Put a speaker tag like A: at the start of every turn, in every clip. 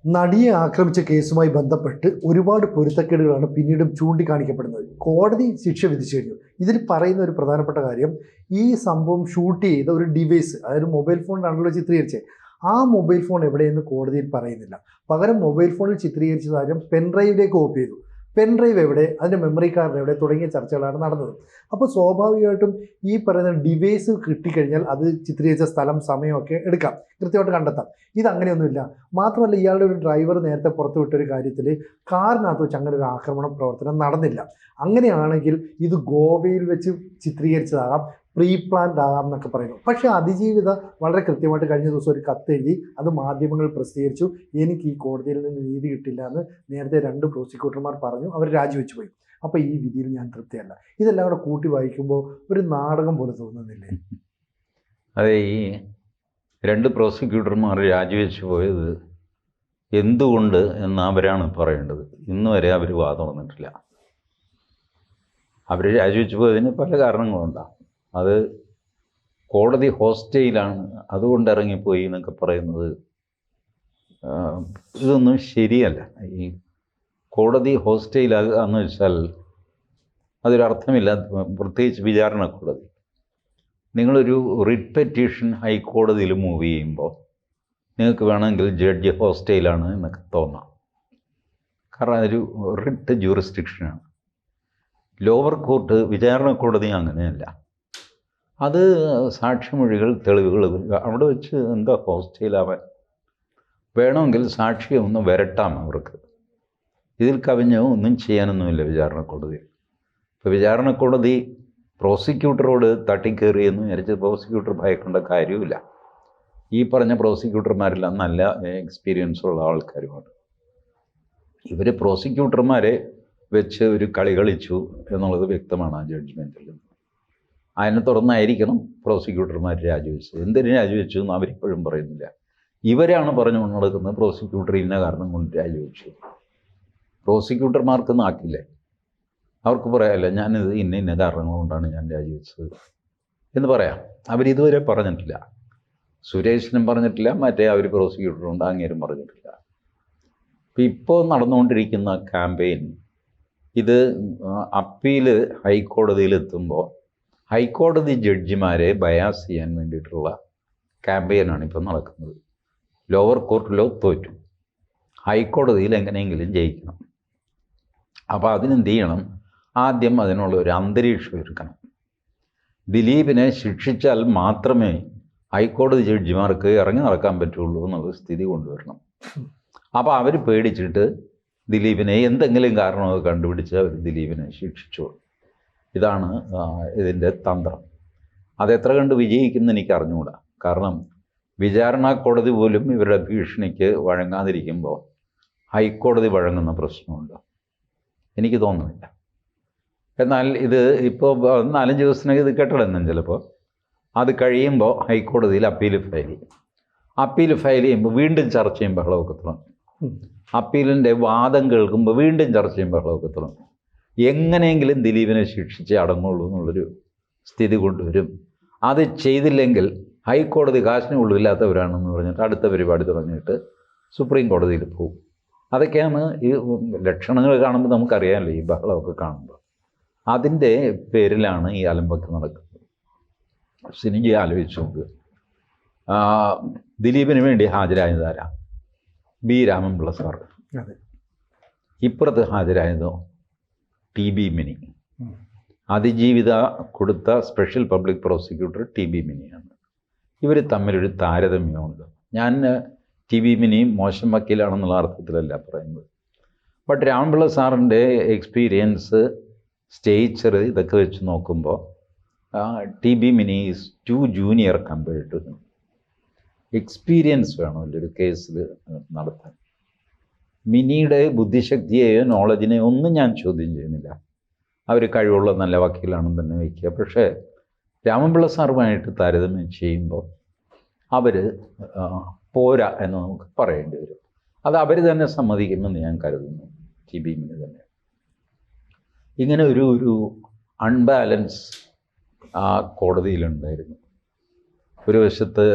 A: നടിയെ ആക്രമിച്ച കേസുമായി ബന്ധപ്പെട്ട് ഒരുപാട് പൊരുത്തക്കേടുകളാണ് പിന്നീടും ചൂണ്ടിക്കാണിക്കപ്പെടുന്നത്. കോടതി ശിക്ഷ വിധിച്ചു കഴിഞ്ഞു. ഇതിൽ പറയുന്ന ഒരു പ്രധാനപ്പെട്ട കാര്യം, ഈ സംഭവം ഷൂട്ട് ചെയ്ത ഒരു ഡിവൈസ്, അതായത് മൊബൈൽ ഫോണിലാണല്ലോ ചിത്രീകരിച്ചത്, ആ മൊബൈൽ ഫോൺ എവിടെയെന്ന് കോടതിയിൽ പറയുന്നില്ല. പകരം മൊബൈൽ ഫോണിൽ ചിത്രീകരിച്ച കാര്യം പെൻഡ്രൈവിലേക്ക് കോപ്പി ചെയ്തു. പെൻഡ്രൈവ് എവിടെ, അതിൻ്റെ മെമ്മറി കാർഡ് എവിടെ തുടങ്ങിയ ചർച്ചകളാണ് നടന്നത്. അപ്പോൾ സ്വാഭാവികമായിട്ടും ഈ പറയുന്ന ഡിവൈസ് കിട്ടിക്കഴിഞ്ഞാൽ അത് ചിത്രീകരിച്ച സ്ഥലം, സമയമൊക്കെ എടുക്കാം, കൃത്യമായിട്ട് കണ്ടെത്താം. ഇതങ്ങനെയൊന്നുമില്ല. മാത്രമല്ല, ഇയാളുടെ ഒരു ഡ്രൈവർ നേരത്തെ പുറത്തുവിട്ടൊരു കാര്യത്തിൽ കാറിനകത്ത് വെച്ച് അങ്ങനെ ഒരു ആക്രമണ പ്രവർത്തനം നടന്നില്ല. അങ്ങനെയാണെങ്കിൽ ഇത് ഗോവയിൽ വെച്ച് ചിത്രീകരിച്ചതാകാം, പ്രീ പ്ലാൻഡ് ആകാം എന്നൊക്കെ പറയുന്നു. പക്ഷേ അതിജീവിത വളരെ കൃത്യമായിട്ട് കഴിഞ്ഞ ദിവസം ഒരു കത്തെഴുതി അത് മാധ്യമങ്ങൾ പ്രസിദ്ധീകരിച്ചു. എനിക്ക് ഈ കോടതിയിൽ നിന്ന് നീതി കിട്ടില്ല എന്ന് നേരത്തെ 2 പ്രോസിക്യൂട്ടർമാർ പറഞ്ഞു. അവർ രാജിവെച്ചു പോയി. അപ്പോൾ ഈ വിധിയിൽ ഞാൻ തൃപ്തിയല്ല. ഇതെല്ലാം കൂടെ കൂട്ടി വായിക്കുമ്പോൾ ഒരു നാടകം പോലെ തോന്നുന്നില്ലേ?
B: അതെ, ഈ 2 പ്രോസിക്യൂട്ടർമാർ രാജിവെച്ച് പോയത് എന്തുകൊണ്ട് എന്ന് അവരാണ് പറയേണ്ടത്. ഇന്ന് വരെ അവർ വാദം വന്നിട്ടില്ല. അവർ രാജിവെച്ച് പോയതിന് പല കാരണങ്ങളുണ്ടാകും. അത് കോടതി ഹോസ്റ്റയിലാണ്, അതുകൊണ്ട് ഇറങ്ങിപ്പോയി എന്നൊക്കെ പറയുന്നത് ഇതൊന്നും ശരിയല്ല. ഈ കോടതി ഹോസ്റ്റയിലാകുക എന്ന് വെച്ചാൽ അതൊരർത്ഥമില്ല. പ്രത്യേകിച്ച് വിചാരണ കോടതി. നിങ്ങളൊരു റിട്ട് പെറ്റീഷൻ ഹൈക്കോടതിയിൽ മൂവ് ചെയ്യുമ്പോൾ നിങ്ങൾക്ക് വേണമെങ്കിൽ ജഡ്ജി ഹോസ്റ്റയിലാണ് എന്നൊക്കെ തോന്നാം. കാരണം അതൊരു റിട്ട് ജൂറിസ്ഡിക്ഷനാണ്. ലോവർ കോർട്ട്, വിചാരണ കോടതി അങ്ങനെയല്ല. അത് സാക്ഷിമൊഴികൾ, തെളിവുകൾ, അവിടെ വെച്ച് എന്താ ഹോസ്റ്റയിലാവാൻ? വേണമെങ്കിൽ സാക്ഷിയെ ഒന്ന് വരട്ടാം അവർക്ക്. ഇതിൽ കവിഞ്ഞോ ഒന്നും ചെയ്യാനൊന്നുമില്ല വിചാരണ കോടതിയിൽ. ഇപ്പോൾ വിചാരണ കോടതി പ്രോസിക്യൂട്ടറോട് തട്ടിക്കയറിയെന്ന് വിചാരിച്ച് പ്രോസിക്യൂട്ടർ ഭയക്കേണ്ട കാര്യമില്ല. ഈ പറഞ്ഞ പ്രോസിക്യൂട്ടർമാരെല്ലാം നല്ല എക്സ്പീരിയൻസ് ഉള്ള ആൾക്കാരുമാണ്. ഇവർ പ്രോസിക്യൂട്ടർമാരെ വെച്ച് ഒരു കളി കളിച്ചു എന്നുള്ളത് വ്യക്തമാണ് ആ ജഡ്ജ്മെൻറ്റിൽ. അതിനെ തുറന്നായിരിക്കണം പ്രോസിക്യൂട്ടർമാർ രാജിവെച്ചത്. എന്തിനു രാജിവെച്ചു എന്ന് അവരിപ്പോഴും പറയുന്നില്ല. ഇവരാണ് പറഞ്ഞു നടക്കുന്നത് പ്രോസിക്യൂട്ടർ ഇന്ന കാരണം കൊണ്ട് രാജിവെച്ചു. പ്രോസിക്യൂട്ടർമാർക്ക് നാക്കില്ലേ? അവർക്ക് പറയാമല്ല, ഞാനിത് ഇന്ന കാരണങ്ങൾ കൊണ്ടാണ് ഞാൻ രാജിവെച്ചത് എന്ന് പറയാം. അവരിതുവരെ പറഞ്ഞിട്ടില്ല. സുരേഷിനും പറഞ്ഞിട്ടില്ല, മറ്റേ അവർ പ്രോസിക്യൂട്ടറുണ്ട് അങ്ങേരും പറഞ്ഞിട്ടില്ല. ഇപ്പോൾ നടന്നുകൊണ്ടിരിക്കുന്ന ക്യാമ്പയിൻ, ഇത് അപ്പീൽ ഹൈക്കോടതിയിലെത്തുമ്പോൾ ഹൈക്കോടതി ജഡ്ജിമാരെ ബയാസ് ചെയ്യാൻ വേണ്ടിയിട്ടുള്ള ക്യാമ്പയിനാണ് ഇപ്പോൾ നടക്കുന്നത്. ലോവർ കോർട്ടിലോ തോറ്റു, ഹൈക്കോടതിയിൽ എങ്ങനെയെങ്കിലും ജയിക്കണം. അപ്പോൾ അതിനെന്ത് ചെയ്യണം? ആദ്യം അതിനുള്ള ഒരു അന്തരീക്ഷം ഒരുക്കണം. ദിലീപിനെ ശിക്ഷിച്ചാൽ മാത്രമേ ഹൈക്കോടതി ജഡ്ജിമാർക്ക് ഇറങ്ങി നടക്കാൻ പറ്റുള്ളൂ എന്നുള്ള സ്ഥിതി കൊണ്ടുവരണം. അപ്പോൾ അവർ പേടിച്ചിട്ട് ദിലീപിനെ എന്തെങ്കിലും കാരണമൊക്കെ കണ്ടുപിടിച്ച് അവർ ദിലീപിനെ ശിക്ഷിച്ചു. ഇതാണ് ഇതിൻ്റെ തന്ത്രം. അതെത്ര കണ്ട് വിജയിക്കുമെന്ന് എനിക്ക് അറിഞ്ഞുകൂടാ. കാരണം വിചാരണ കോടതി പോലും ഇവരുടെ ഭീഷണിക്ക് വഴങ്ങാതിരിക്കുമ്പോൾ ഹൈക്കോടതി വഴങ്ങുന്ന പ്രശ്നമുണ്ട്, എനിക്ക് തോന്നുന്നില്ല. എന്നാൽ ഇത് ഇപ്പോൾ 4-5 ദിവസത്തിനകം ഇത് കെട്ടടങ്ങും. ചിലപ്പോൾ അത് കഴിയുമ്പോൾ ഹൈക്കോടതിയിൽ അപ്പീൽ ഫയൽ ചെയ്യും. അപ്പീൽ ഫയൽ ചെയ്യുമ്പോൾ വീണ്ടും ചർച്ച ചെയ്യും, ബഹളമൊക്കെ തുടങ്ങും. അപ്പീലിൻ്റെ വാദം കേൾക്കുമ്പോൾ വീണ്ടും ചർച്ച ചെയ്യും, ബഹളമൊക്കെ തുടങ്ങും. എങ്ങനെയെങ്കിലും ദിലീപിനെ ശിക്ഷിച്ച് അടങ്ങുള്ളൂ എന്നുള്ളൊരു സ്ഥിതി കൊണ്ടുവരും. അത് ചെയ്തില്ലെങ്കിൽ ഹൈക്കോടതി കാശിന് ഉള്ളില്ലാത്തവരാണെന്ന് പറഞ്ഞിട്ട് അടുത്ത പരിപാടി തുടങ്ങിയിട്ട് സുപ്രീം കോടതിയിൽ പോകും. അതൊക്കെയാണ് ഈ ലക്ഷണങ്ങൾ കാണുമ്പോൾ നമുക്കറിയാമല്ലോ, ഈ ബഹളമൊക്കെ കാണുമ്പോൾ. അതിൻ്റെ പേരിലാണ് ഈ അലമ്പൊക്കെ നടക്കുന്നത്. സിനിജി ആലോചിച്ച് നോക്കുക. ദിലീപിന് വേണ്ടി ഹാജരായതാരാ? B Raman Pillai sir. ഇപ്പുറത്ത് ഹാജരായതോ TB മിനി. അതിജീവിത കൊടുത്ത സ്പെഷ്യൽ പബ്ലിക് പ്രോസിക്യൂട്ടർ TB മിനിയാണ്. ഇവർ തമ്മിലൊരു താരതമ്യമുണ്ട്. ഞാൻ TB മിനി മോശം വക്കീലാണെന്നുള്ള അർത്ഥത്തിലല്ല പറയുന്നത്. ബട്ട് രാമൻപിള്ള സാറിൻ്റെ എക്സ്പീരിയൻസ്, സ്റ്റേച്ചർ, ഇതൊക്കെ വെച്ച് നോക്കുമ്പോൾ TB Mini is too junior compared to him. Experience വേണമല്ലോ ഒരു കേസിൽ നടത്താൻ. മിനിയുടെ ബുദ്ധിശക്തിയെയോ നോളജിനെയോ ഒന്നും ഞാൻ ചോദ്യം ചെയ്യുന്നില്ല. അവർ കഴിവുള്ള നല്ല വക്കീലാണെന്ന് തന്നെ വയ്ക്കുക. പക്ഷേ രാമൻപിള്ള സാറുമായിട്ട് താരതമ്യം ചെയ്യുമ്പോൾ അവർ പോരാ എന്ന് നമുക്ക് പറയേണ്ടി വരും. അത് അവർ തന്നെ സമ്മതിക്കുമെന്ന് ഞാൻ കരുതുന്നു. TB മിനി തന്നെ ഇങ്ങനെ ഒരു അൺബാലൻസ് ആ കോടതിയിലുണ്ടായിരുന്നു. ഒരു വശത്ത്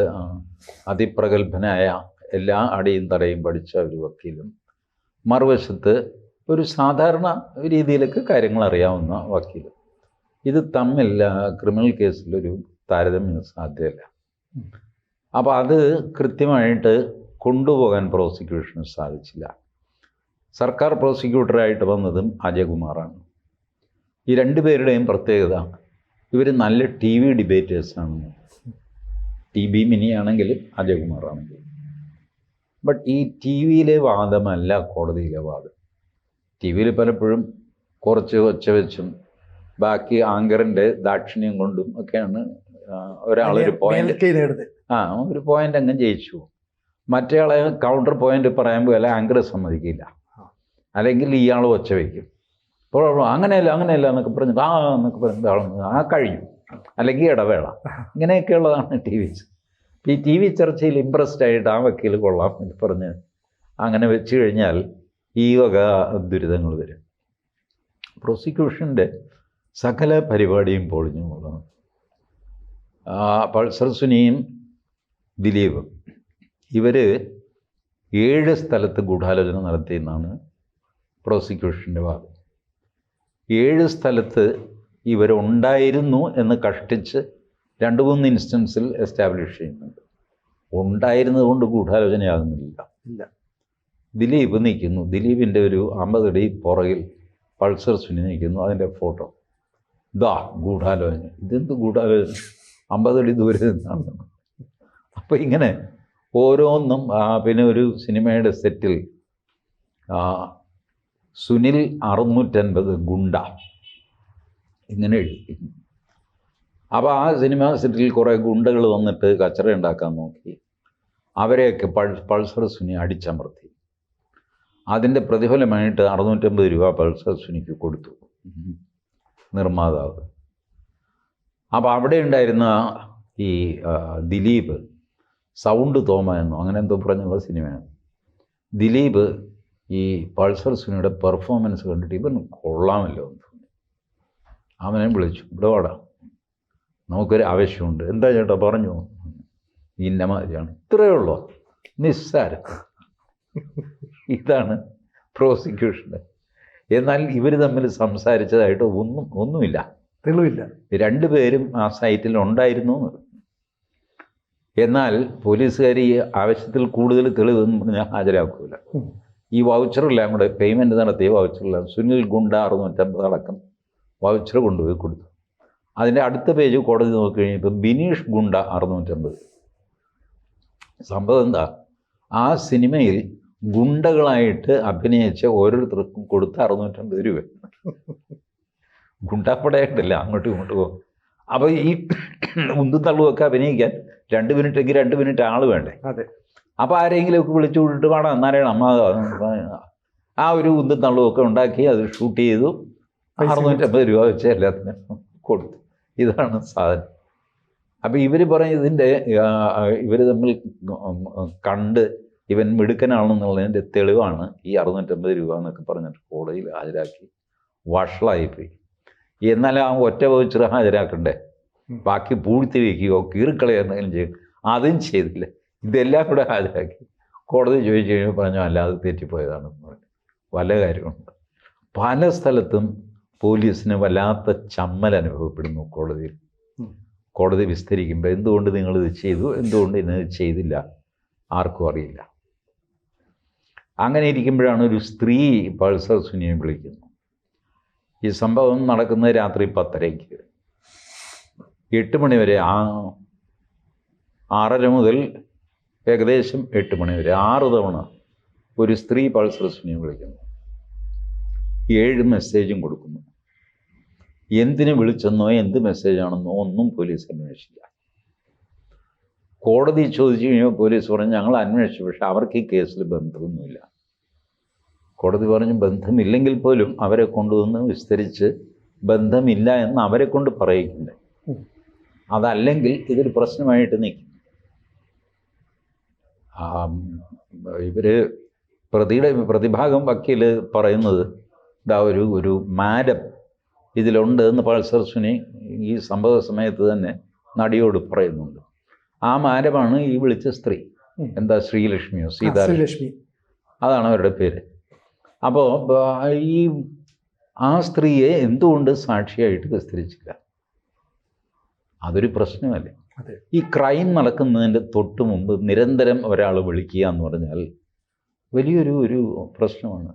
B: അതിപ്രഗത്ഭനായ എല്ലാ അടിയും തടയും പഠിച്ച ഒരു വക്കീലും മറുവശത്ത് ഒരു സാധാരണ രീതിയിലൊക്കെ കാര്യങ്ങൾ അറിയാവുന്ന വക്കീലും, ഇത് തമ്മിൽ ക്രിമിനൽ കേസിലൊരു താരതമ്യം സാധ്യമല്ല. അപ്പോൾ അത് കൃത്യമായിട്ട് കൊണ്ടുപോകാൻ പ്രോസിക്യൂഷന് സാധിച്ചില്ല. സർക്കാർ പ്രോസിക്യൂട്ടറായിട്ട് വന്നതും അജയകുമാറാണ്. ഈ രണ്ടുപേരുടെയും പ്രത്യേകത, ഇവർ നല്ല ടി വി ഡിബേറ്റേഴ്സാണ്. ടി ബി മിനിയാണെങ്കിലും അജയകുമാറാണെങ്കിലും. ബട്ട് ഈ ടി വിയിലെ വാദമല്ല കോടതിയിലെ വാദം. ടി വിയിൽ പലപ്പോഴും കുറച്ച് ഒച്ച വെച്ചും ബാക്കി ആങ്കറിൻ്റെ ദാക്ഷിണ്യം കൊണ്ടും ഒക്കെയാണ് ഒരാളൊരു പോയിന്റ് ഒരു പോയിന്റ് അങ്ങ് ജയിച്ചു. മറ്റേ ആളെ കൗണ്ടർ പോയിന്റ് പറയാൻ പോലെ ആങ്കർ സമ്മതിക്കില്ല, അല്ലെങ്കിൽ ഇയാൾ ഒച്ച വയ്ക്കും. അപ്പോൾ അങ്ങനെയല്ല എന്നൊക്കെ പറഞ്ഞു എന്നൊക്കെ പറഞ്ഞു കഴിഞ്ഞു, അല്ലെങ്കിൽ ഇടവേള, ഇങ്ങനെയൊക്കെയുള്ളതാണ് ടി വി. ഈ ടി വി ചർച്ചയിൽ ഇമ്പ്രസ്ഡ് ആയിട്ട് ആ വക്കീൽ കൊള്ളാം എന്ന് പറഞ്ഞ് അങ്ങനെ വെച്ച് കഴിഞ്ഞാൽ ഈ വക ദുരിതങ്ങൾ വരും. പ്രോസിക്യൂഷൻ്റെ സകല പരിപാടിയും പൊളിഞ്ഞു പോകുന്നു. പൾസർ സുനിയും ദിലീപും ഇവർ 7 സ്ഥലത്ത് ഗൂഢാലോചന നടത്തിയെന്നാണ് പ്രോസിക്യൂഷൻ്റെ വാദം. 7 സ്ഥലത്ത് ഇവരുണ്ടായിരുന്നു എന്ന് കഷ്ടിച്ച് 2-3 ഇൻസ്റ്റൻസിൽ എസ്റ്റാബ്ലിഷ് ചെയ്യുന്നുണ്ട്. ഉണ്ടായിരുന്നത് കൊണ്ട് ഗൂഢാലോചനയാകുന്നില്ല. ദിലീപ് നിൽക്കുന്നു, ദിലീപിൻ്റെ ഒരു 50 അടി പുറകിൽ പൾസർ സുനി നിൽക്കുന്നു, അതിൻ്റെ ഫോട്ടോ. ഗൂഢാലോചന. ഇതെന്ത് ഗൂഢാലോചന? 50 അടി ദൂരെ നിന്നാണ്. അപ്പോൾ ഇങ്ങനെ ഓരോന്നും. പിന്നെ ഒരു സിനിമയുടെ സെറ്റിൽ സുനിൽ 650 ഗുണ്ട ഇങ്ങനെ എഴുതി. അപ്പോൾ ആ സിനിമ സെറ്റിൽ കുറേ ഗുണ്ടകൾ വന്നിട്ട് കച്ചറ ഉണ്ടാക്കാൻ നോക്കി. അവരെയൊക്കെ പൾസർ സുനി അടിച്ചമർത്തി. അതിൻ്റെ പ്രതിഫലമായിട്ട് 650 രൂപ പൾസർ സുനിക്ക് കൊടുത്തു നിർമ്മാതാവ്. അപ്പോൾ അവിടെ ഉണ്ടായിരുന്ന ഈ ദിലീപ്, സൗണ്ട് തോമ എന്നോ അങ്ങനെ എന്തോ പറഞ്ഞുള്ള സിനിമയാണ്. ദിലീപ് ഈ പൾസർ സുനിയുടെ പെർഫോമൻസ് കണ്ടിട്ട് ഇവൻ കൊള്ളാമല്ലോ എന്ന് തോന്നി. അവനെ വിളിച്ചു, ഇവിടെ വാടാ, നമുക്കൊരു ആവശ്യമുണ്ട്. എന്താ ചേട്ടാ പറഞ്ഞു? ഇന്ന മാതിരിയാണ്. ഇത്രയേ ഉള്ളൂ, നിസ്സാരം. ഇതാണ് പ്രോസിക്യൂഷന്. എന്നാൽ ഇവർ തമ്മിൽ സംസാരിച്ചതായിട്ട് ഒന്നുമില്ല,
A: തെളിവില്ല. 2
B: പേരും ആ സൈറ്റിൽ ഉണ്ടായിരുന്നു. എന്നാൽ പോലീസുകാർ ഈ ആവശ്യത്തിൽ കൂടുതൽ തെളിവെന്ന് പറഞ്ഞാൽ ഹാജരാക്കൂല. ഈ വൗച്ചറെല്ലാം കൂടെ പേയ്മെൻറ്റ് നടത്തിയ വൗച്ചറെല്ലാം സുനിൽ ഗുണ്ട 650 അടക്കം വൗച്ചർ കൊണ്ടുപോയി കൊടുത്തു. അതിൻ്റെ അടുത്ത പേജ് കോടതി നോക്കിക്കഴിഞ്ഞപ്പോൾ ബിനീഷ് ഗുണ്ട 650. സംഭവം എന്താ? ആ സിനിമയിൽ ഗുണ്ടകളായിട്ട് അഭിനയിച്ച ഓരോരുത്തർക്കും കൊടുത്ത 650 രൂപ. ഗുണ്ടാപ്പടയായിട്ടല്ല, അങ്ങോട്ടും ഇങ്ങോട്ടും പോകും. അപ്പോൾ ഈ ഉന്തും തള്ളുമൊക്കെ അഭിനയിക്കാൻ 2 മിനിറ്റെങ്കിൽ 2 മിനിറ്റ് ആൾ വേണ്ടേ?
A: അതെ.
B: അപ്പോൾ ആരെങ്കിലുമൊക്കെ വിളിച്ചു വിട്ടിട്ട് വേണം എന്നാലാണ് അമ്മ ആ ഒരു ഉന്തും തള്ളുമൊക്കെ ഉണ്ടാക്കി അത് ഷൂട്ട് ചെയ്തു. 650 രൂപ വെച്ച് എല്ലാത്തിനും കൊടുത്തു. ഇതാണ് സാധനം. അപ്പോൾ ഇവർ പറയും ഇതിൻ്റെ ഇവർ തമ്മിൽ കണ്ട് ഇവൻ മിടുക്കനാണെന്നുള്ളതിൻ്റെ തെളിവാണ് ഈ 650 രൂപ എന്നൊക്കെ പറഞ്ഞിട്ട് കോടതിയിൽ ഹാജരാക്കി വഷളായിപ്പോയി. എന്നാൽ ആ ഒറ്റ വൗച്ചർ ഹാജരാക്കണ്ടേ, ബാക്കി പൂഴ്ത്തി വയ്ക്കുകയോ കീറിക്കളയോ എന്തെങ്കിലും ചെയ്യും, അതും ചെയ്തില്ല. ഇതെല്ലാം കൂടെ ഹാജരാക്കി കോടതി ചോദിച്ചു കഴിഞ്ഞാൽ പറഞ്ഞു അല്ല അത് തെറ്റിപ്പോയതാണെന്ന് പറഞ്ഞു. വല്ല കാര്യമുണ്ട്. പല സ്ഥലത്തും പോലീസിന് വല്ലാത്ത ചമ്മൽ അനുഭവപ്പെടുന്നു കോടതിയിൽ. കോടതി വിസ്തരിക്കുമ്പോൾ എന്തുകൊണ്ട് നിങ്ങളിത് ചെയ്തു, എന്തുകൊണ്ട് ഇന്നത് ചെയ്തില്ല, ആർക്കും അറിയില്ല. അങ്ങനെ ഇരിക്കുമ്പോഴാണ് ഒരു സ്ത്രീ പൾസർ സുനിയെ വിളിക്കുന്നു. ഈ സംഭവം നടക്കുന്നത് രാത്രി 10:30. 8 മണി വരെ 6:30 മുതൽ ഏകദേശം 8 മണി വരെ 6 തവണ ഒരു സ്ത്രീ പൾസർ സുനിയെ വിളിക്കുന്നു. 7 മെസ്സേജും കൊടുക്കുന്നു. എന്തിനു വിളിച്ചെന്നോ എന്ത് മെസ്സേജാണെന്നോ ഒന്നും പോലീസ് അന്വേഷിച്ചില്ല. കോടതി ചോദിച്ചു കഴിഞ്ഞാൽ പോലീസ് പറഞ്ഞു ഞങ്ങൾ അന്വേഷിച്ചു, പക്ഷെ അവർക്ക് ഈ കേസിൽ ബന്ധമൊന്നുമില്ല. കോടതി പറഞ്ഞു ബന്ധമില്ലെങ്കിൽ പോലും അവരെ കൊണ്ടുവന്ന് വിസ്തരിച്ച് ബന്ധമില്ല എന്ന് അവരെ കൊണ്ട് പറയിക്കണ്ടേ, അതല്ലെങ്കിൽ ഇതൊരു പ്രശ്നമായിട്ട് നിൽക്കും. ഇവർ പ്രതിഭാഗം വക്കീൽ പറയുന്നത് ഇതാ ഒരു മാഡം ഇതിലുണ്ട് എന്ന് പൾസർ സുനി ഈ സംഭവ സമയത്ത് തന്നെ നടിയോട് പറയുന്നുണ്ട്. ആ മാഡമാണ് ഈ വിളിച്ച സ്ത്രീ. എന്താ ശ്രീലക്ഷ്മിയോ
A: ശ്രീലക്ഷ്മി
B: അതാണ് അവരുടെ പേര്. അപ്പോൾ ഈ ആ സ്ത്രീയെ എന്തുകൊണ്ട് സാക്ഷിയായിട്ട് വിസ്തരിച്ചില്ല? അതൊരു പ്രശ്നമല്ലേ? ഈ ക്രൈം നടക്കുന്നതിൻ്റെ തൊട്ട് മുമ്പ് നിരന്തരം ഒരാൾ വിളിക്കുക എന്ന് പറഞ്ഞാൽ വലിയൊരു പ്രശ്നമാണ്.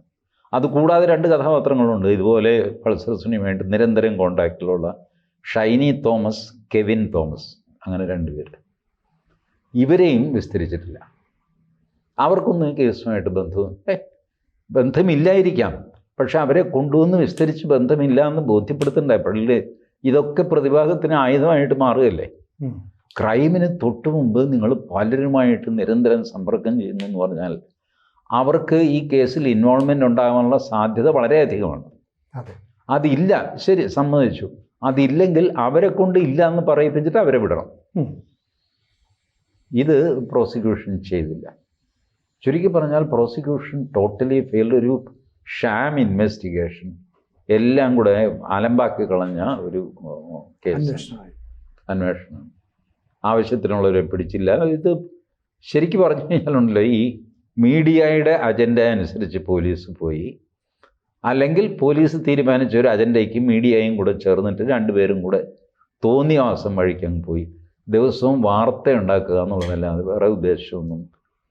B: അതുകൂടാതെ 2 കഥാപാത്രങ്ങളുണ്ട് ഇതുപോലെ പൾസർ വേണ്ടി നിരന്തരം കോണ്ടാക്റ്റിലുള്ള ഷൈനി തോമസ്, കെവിൻ തോമസ്, അങ്ങനെ 2 പേര്. ഇവരെയും വിസ്തരിച്ചിട്ടില്ല. അവർക്കൊന്നും കേസുമായിട്ട് ബന്ധമില്ലായിരിക്കാം, പക്ഷെ അവരെ കൊണ്ടുവന്ന് വിസ്തരിച്ച് ബന്ധമില്ല എന്ന് ബോധ്യപ്പെടുത്തണ്ടേ? പള്ളിയിൽ ഇതൊക്കെ പ്രതിഭാഗത്തിന് ആയുധമായിട്ട് മാറുകയല്ലേ? ക്രൈമിന് തൊട്ട് മുമ്പ് നിങ്ങൾ പലരുമായിട്ട് നിരന്തരം സമ്പർക്കം ചെയ്യുന്നു എന്ന് പറഞ്ഞാൽ അവർക്ക് ഈ കേസിൽ ഇൻവോൾവ്മെൻ്റ് ഉണ്ടാകാനുള്ള സാധ്യത വളരെയധികമാണ്. അതില്ല, ശരി, സമ്മതിച്ചു. അതില്ലെങ്കിൽ അവരെ കൊണ്ട് ഇല്ല എന്ന് പറയിപ്പിച്ചിട്ട് അവരെ വിടണം. ഇത് പ്രോസിക്യൂഷൻ ചെയ്തില്ല. ചുരുക്കി പറഞ്ഞാൽ പ്രോസിക്യൂഷൻ ടോട്ടലി ഫെയിൽഡ്. ഒരു ഷാം ഇൻവെസ്റ്റിഗേഷൻ എല്ലാം കൂടെ അലമ്പാക്കി കളഞ്ഞ ഒരു കേസ് അന്വേഷണം. ആവശ്യത്തിനുള്ളവരെ പിടിച്ചില്ല. ഇത് ശരിക്കും പറഞ്ഞു കഴിഞ്ഞാലുണ്ടല്ലോ, ഈ മീഡിയയുടെ അജണ്ട അനുസരിച്ച് പോലീസ് പോയി, അല്ലെങ്കിൽ പോലീസ് തീരുമാനിച്ച ഒരു അജണ്ടയ്ക്ക് മീഡിയയും കൂടെ ചേർന്നിട്ട് 2 പേരും കൂടെ തോന്നിയ മാസം വഴിക്കങ്ങ് പോയി ദിവസവും വാർത്ത ഉണ്ടാക്കുക എന്നുള്ളതല്ലാതെ വേറെ ഉദ്ദേശമൊന്നും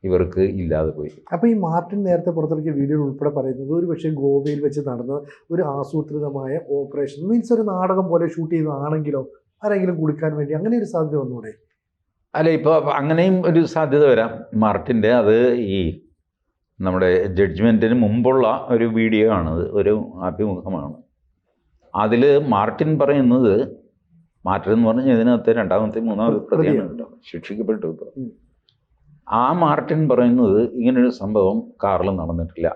B: ഇവർക്ക് ഇല്ലാതെ പോയി.
A: അപ്പോൾ ഈ മാർട്ടിൻ നേരത്തെ പുറത്തിറക്കിയ വീഡിയോ ഉൾപ്പെടെ പറയുന്നത് ഒരു പക്ഷേ ഗോവയിൽ വെച്ച് നടന്ന ഒരു ആസൂത്രിതമായ ഓപ്പറേഷൻ, മീൻസ് ഒരു നാടകം പോലെ ഷൂട്ട് ചെയ്തതാണെങ്കിലോ ആരെങ്കിലും കുടിക്കാൻ വേണ്ടി അങ്ങനെ ഒരു സാധ്യത വന്നൂടെ?
B: അല്ല, ഇപ്പോൾ അങ്ങനെയും ഒരു സാധ്യത വരാം. മാർട്ടിൻ്റെ അത് ഈ നമ്മുടെ ജഡ്ജ്മെൻറ്റിന് മുമ്പുള്ള ഒരു വീഡിയോ ആണത്, ഒരു അഭിമുഖമാണ്. അതിൽ മാർട്ടിൻ പറയുന്നത്, മാർട്ടിൻ എന്ന് പറഞ്ഞാൽ ഇതിനകത്ത് 2ാമത്തെ 3ാമത്തെ പ്രതിയാണ് ശിക്ഷിക്കപ്പെട്ടു. ഇപ്പോൾ ആ മാർട്ടിൻ പറയുന്നത് ഇങ്ങനൊരു സംഭവം കാറിൽ നടന്നിട്ടില്ല,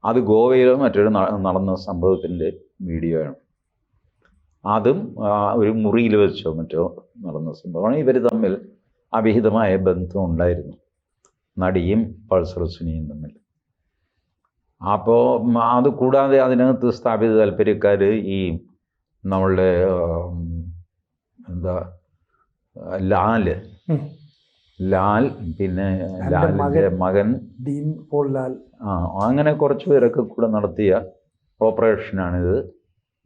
B: അത് ഗോവയിലോ മറ്റൊരു നടന്ന സംഭവത്തിൻ്റെ വീഡിയോ ആണ്. അതും ഒരു മുറിയിൽ വെച്ചോ മറ്റോ നടന്ന സംഭവമാണ്. ഇവർ തമ്മിൽ അവിഹിതമായ ബന്ധം ഉണ്ടായിരുന്നു, നടിയും പൾസർ സുനിയും തമ്മിൽ. അപ്പോൾ അത് കൂടാതെ അതിനകത്ത് സ്ഥാപിത താല്പര്യക്കാർ ഈ നമ്മളുടെ എന്താ ലാൽ, പിന്നെ ലാലിൻ്റെ മകൻ
A: ഡീൻ പോൾ ലാൽ,
B: അങ്ങനെ കുറച്ച് പേരൊക്കെ കൂടെ നടത്തിയ ഓപ്പറേഷനാണിത്,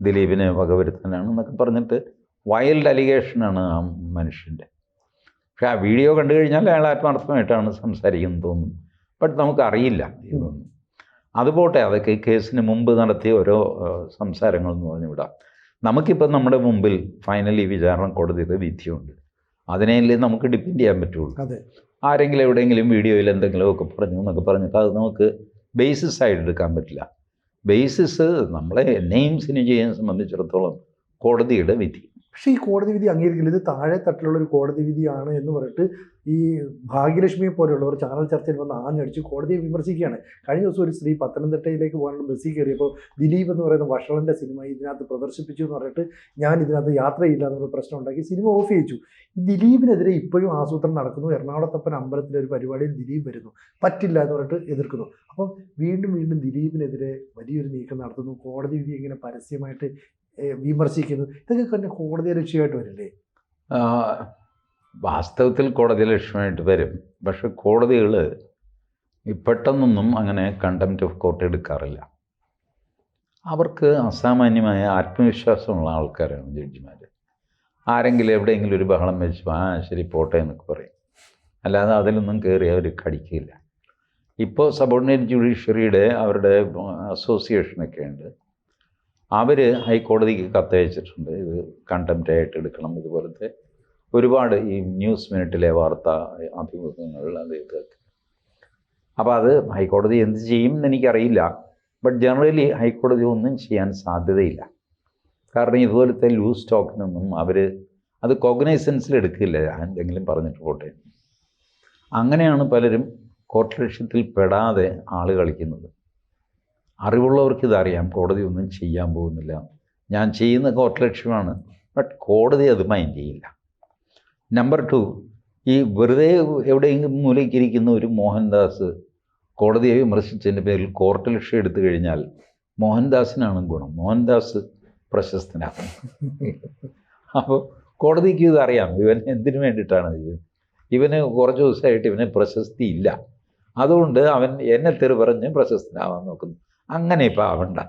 B: ദിലീപിനെ വകവരുത്താനാണ് എന്നൊക്കെ പറഞ്ഞിട്ട് വൈൽഡ് അലിഗേഷനാണ് ആ മനുഷ്യൻ്റെ. പക്ഷെ ആ വീഡിയോ കണ്ടു കഴിഞ്ഞാൽ അയാൾ ആത്മാർത്ഥമായിട്ടാണ് സംസാരിക്കുന്നത് തോന്നും. ബട്ട് നമുക്കറിയില്ല ഇതൊന്നും. അതുപോട്ടെ, അതൊക്കെ ഈ കേസിന് മുമ്പ് നടത്തിയ ഓരോ സംസാരങ്ങളെന്ന് പറഞ്ഞു വിടാം. നമുക്കിപ്പം നമ്മുടെ മുമ്പിൽ ഫൈനലി വിചാരണ കോടതിയുടെ വിധിയുണ്ട്. അതിനെയല്ലേ നമുക്ക് ഡിപ്പെൻഡ് ചെയ്യാൻ പറ്റുള്ളൂ. ആരെങ്കിലും എവിടെയെങ്കിലും വീഡിയോയിൽ എന്തെങ്കിലുമൊക്കെ പറഞ്ഞു എന്നൊക്കെ പറഞ്ഞിട്ട് അത് നമുക്ക് ബേസിസ് ആയിട്ട് എടുക്കാൻ പറ്റില്ല. ബേസിസ് നമ്മളെ എന്നെയും സിനിജയെ സംബന്ധിച്ചിടത്തോളം കോടതിയുടെ വിധി.
A: പക്ഷേ ഈ കോടതി വിധി അംഗീകരിക്കില്ല. ഇത് താഴെ തട്ടിലുള്ള ഒരു കോടതി വിധിയാണ് എന്ന് പറഞ്ഞിട്ട് ഈ ഭാഗ്യലക്ഷ്മിയെ പോലെയുള്ളവർ ചാനൽ ചർച്ചയിൽ വന്ന് ആഞ്ഞടിച്ച് കോടതിയെ വിമർശിക്കുകയാണ്. കഴിഞ്ഞ ദിവസം ഒരു സ്ത്രീ പത്തനംതിട്ടയിലേക്ക് പോകാനുള്ള ബസ്സിൽ കയറിയപ്പോൾ ദിലീപ് എന്ന് പറയുന്ന വഷളൻ്റെ സിനിമ ഇതിനകത്ത് പ്രദർശിപ്പിച്ചു എന്ന് പറഞ്ഞിട്ട് ഞാൻ ഇതിനകത്ത് യാത്രയില്ല എന്നുള്ള പ്രശ്നം ഉണ്ടാക്കി സിനിമ ഓഫ് ചെയ്യിച്ചു. ഈ ദിലീപിനെതിരെ ഇപ്പോഴും ആസൂത്രണം നടക്കുന്നു. എറണാകുളത്തപ്പൻ അമ്പലത്തിലെ ഒരു പരിപാടിയിൽ ദിലീപ് വരുന്നു, പറ്റില്ല എന്ന് പറഞ്ഞിട്ട് എതിർക്കുന്നു. അപ്പം വീണ്ടും ദിലീപിനെതിരെ വലിയൊരു നീക്കം നടത്തുന്നു. കോടതി വിധി ഇങ്ങനെ പരസ്യമായിട്ട് വിമർശിക്കുന്നു. ഇതൊക്കെ തന്നെ കോടതി ലക്ഷ്യമായിട്ട് വരില്ലേ?
B: വാസ്തവത്തിൽ കോടതി ലക്ഷ്യമായിട്ട് വരും. പക്ഷെ കോടതികൾ പെട്ടെന്നൊന്നും അങ്ങനെ കണ്ടംപ്റ്റ് ഓഫ് കോർട്ട് എടുക്കാറില്ല. അവർക്ക് അസാമാന്യമായ ആത്മവിശ്വാസമുള്ള ആൾക്കാരാണ് ജഡ്ജിമാർ. ആരെങ്കിലും എവിടെയെങ്കിലും ഒരു ബഹളം വെച്ച് ശരി പോട്ടെ എന്നൊക്കെ പറയും, അല്ലാതെ അതിലൊന്നും കയറി അവർ കടിക്കില്ല. ഇപ്പോൾ സബോർഡിനേറ്റ് ജുഡീഷ്യറിയുടെ അവരുടെ അസോസിയേഷനൊക്കെ ഉണ്ട്. അവർ ഹൈക്കോടതിക്ക് കത്തയച്ചിട്ടുണ്ട്, ഇത് കണ്ടംപ്റ്റ് ആയിട്ട് എടുക്കണം. ഇതുപോലത്തെ ഒരുപാട് ഈ ന്യൂസ് മിനിറ്റിലെ വാർത്താ അഭിമുഖങ്ങൾ അത് ഇതൊക്കെ. അപ്പോൾ അത് ഹൈക്കോടതി എന്ത് ചെയ്യും എന്ന് എനിക്കറിയില്ല. ബട്ട് ജനറലി ഹൈക്കോടതി ഒന്നും ചെയ്യാൻ സാധ്യതയില്ല. കാരണം ഇതുപോലത്തെ ലൂസ് ടോക്കിനൊന്നും അവർ അത് കോഗ്നൈസൻസിൽ എടുക്കില്ല. എന്തെങ്കിലും പറഞ്ഞിട്ട് പോട്ടെ. അങ്ങനെയാണ് പലരും കോർട്ട് ലക്ഷ്യത്തിൽ പെടാതെ ആൾ കളിക്കുന്നത്. അറിവുള്ളവർക്ക് ഇതറിയാം, കോടതി ഒന്നും ചെയ്യാൻ പോകുന്നില്ല, ഞാൻ ചെയ്യുന്ന കോർട്ട് ലക്ഷ്യമാണ്. ബട്ട് കോടതി അത് മൈൻഡ് ചെയ്യില്ല. നമ്പർ 2, ഈ വെറുതെ എവിടെയെങ്കിലും മൂലയ്ക്കിരിക്കുന്ന ഒരു മോഹൻദാസ് കോടതിയെ വിമർശിച്ചതിൻ്റെ പേരിൽ കോർട്ട് ലക്ഷ്യം എടുത്തു കഴിഞ്ഞാൽ മോഹൻദാസിനാണ് ഗുണം, മോഹൻദാസ് പ്രശസ്തനാണ്. അപ്പോൾ കോടതിക്ക് ഇതറിയാം, ഇവൻ എന്തിനു വേണ്ടിയിട്ടാണ് ഇത്. ഇവന് കുറച്ച് ദിവസമായിട്ട് ഇവന് പ്രശസ്തി ഇല്ല, അതുകൊണ്ട് അവൻ എന്നെ തെറി പറഞ്ഞ് പ്രശസ്തനാവാൻ നോക്കുന്നു. അങ്ങനെ ഇപ്പം ആവണ്ട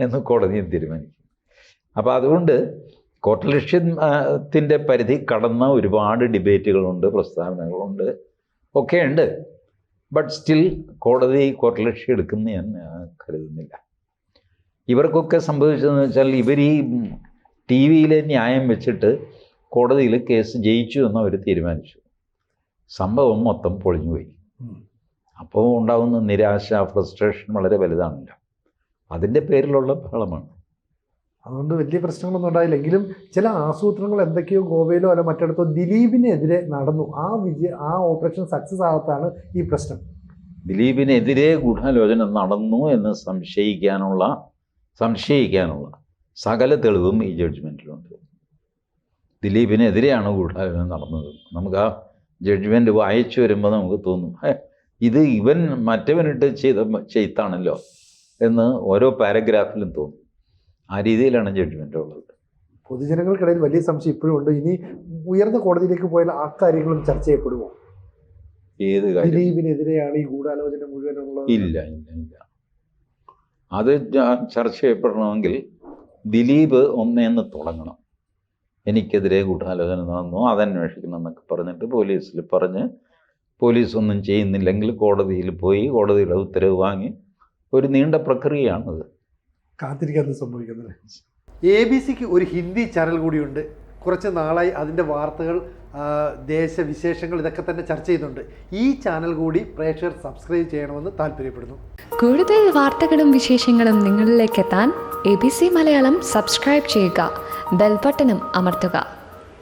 B: എന്ന് കോടതിയും തീരുമാനിക്കും. അപ്പോൾ അതുകൊണ്ട് കോർട്ടലക്ഷ്യത്തിൻ്റെ പരിധി കടന്ന ഒരുപാട് ഡിബേറ്റുകളുണ്ട്, പ്രസ്താവനകളുണ്ട്, ഒക്കെ ഉണ്ട്. ബട്ട് സ്റ്റിൽ കോടതി കോർട്ടലക്ഷ്യം എടുക്കുന്ന ഞാൻ കരുതുന്നില്ല. ഇവർക്കൊക്കെ സംഭവിച്ചതെന്ന് വെച്ചാൽ ഇവർ ഈ ടി വിയിലെ ന്യായം വെച്ചിട്ട് കോടതിയിൽ കേസ് ജയിച്ചു എന്ന് അവർ തീരുമാനിച്ചു. സംഭവം മൊത്തം പൊളിഞ്ഞുപോയി. അപ്പോൾ ഉണ്ടാകുന്ന നിരാശ, ഫ്രസ്ട്രേഷൻ വളരെ വലുതാണല്ലോ. അതിൻ്റെ പേരിലുള്ള ബഹളമാണ്.
A: അതുകൊണ്ട് വലിയ പ്രശ്നങ്ങളൊന്നും ഉണ്ടായില്ല. എങ്കിലും ചില ആസൂത്രണങ്ങൾ എന്തൊക്കെയോ ഗോവയിലോ അല്ല മറ്റിടത്തോ ദിലീപിനെതിരെ നടന്നു. ആ ഓപ്പറേഷൻ സക്സസ് ആകത്താണ് ഈ പ്രശ്നം.
B: ദിലീപിനെതിരെ ഗൂഢാലോചന നടന്നു എന്ന് സംശയിക്കാനുള്ള സകല തെളിവും ഈ ജഡ്ജ്മെൻറ്റിലുണ്ട്. ദിലീപിനെതിരെയാണ് ഗൂഢാലോചന നടന്നത്. നമുക്ക് ആ ജഡ്ജ്മെൻറ്റ് വായിച്ചു വരുമ്പോൾ നമുക്ക് തോന്നും, ഇത് ഇവൻ മറ്റവനിട്ട് ചെയ്താണല്ലോ എന്ന് ഓരോ പാരഗ്രാഫിലും തോന്നും. ആ രീതിയിലാണ് ജഡ്ജ്മെൻ്റ് ഉള്ളത്.
A: പൊതുജനങ്ങൾക്കിടയിൽ വലിയ സംശയം ഇപ്പോഴും ഉണ്ട്. ഇനി ഉയർന്ന കോടതിയിലേക്ക് പോയാൽ ആ കാര്യങ്ങളും ചർച്ച ചെയ്യപ്പെടുമോ?
B: ഏത് കാര്യം?
A: ദിലീപിനെതിരെയാണ് ഈ ഗൂഢാലോചന മുഴുവനുള്ളത്.
B: ഇല്ല. അത് ചർച്ച ചെയ്യപ്പെടണമെങ്കിൽ ദിലീപ് ഒന്നേന്ന് തുടങ്ങണം. എനിക്കെതിരെ ഗൂഢാലോചന നടന്നു, അതന്വേഷിക്കണം എന്നൊക്കെ പറഞ്ഞിട്ട് പോലീസിൽ പറഞ്ഞ് പോലീസ് ഒന്നും ചെയ്യുന്നില്ലെങ്കിൽ കോടതിയിൽ പോയി കോടതിയുടെ ഉത്തരവ് വാങ്ങി ഒരു നീണ്ട പ്രക്രിയയാണത്.
A: കാത്തിരിക്കാൻ സംഭവിക്കുന്നത്. ABC-ക്ക് ഒരു ഹിന്ദി ചാനൽ കൂടിയുണ്ട്. കുറച്ച് നാളായി അതിൻ്റെ വാർത്തകൾ, ദേശവിശേഷങ്ങൾ ഇതൊക്കെ തന്നെ ചർച്ച ചെയ്യുന്നുണ്ട്. ഈ ചാനൽ കൂടി പ്രേക്ഷകർ സബ്സ്ക്രൈബ് ചെയ്യണമെന്ന് താല്പര്യപ്പെടുന്നു.
C: കൂടുതൽ വാർത്തകളും വിശേഷങ്ങളും നിങ്ങളിലേക്ക് എത്താൻ ABC മലയാളം സബ്സ്ക്രൈബ് ചെയ്യുക, ബെൽ ബട്ടണും അമർത്തുക.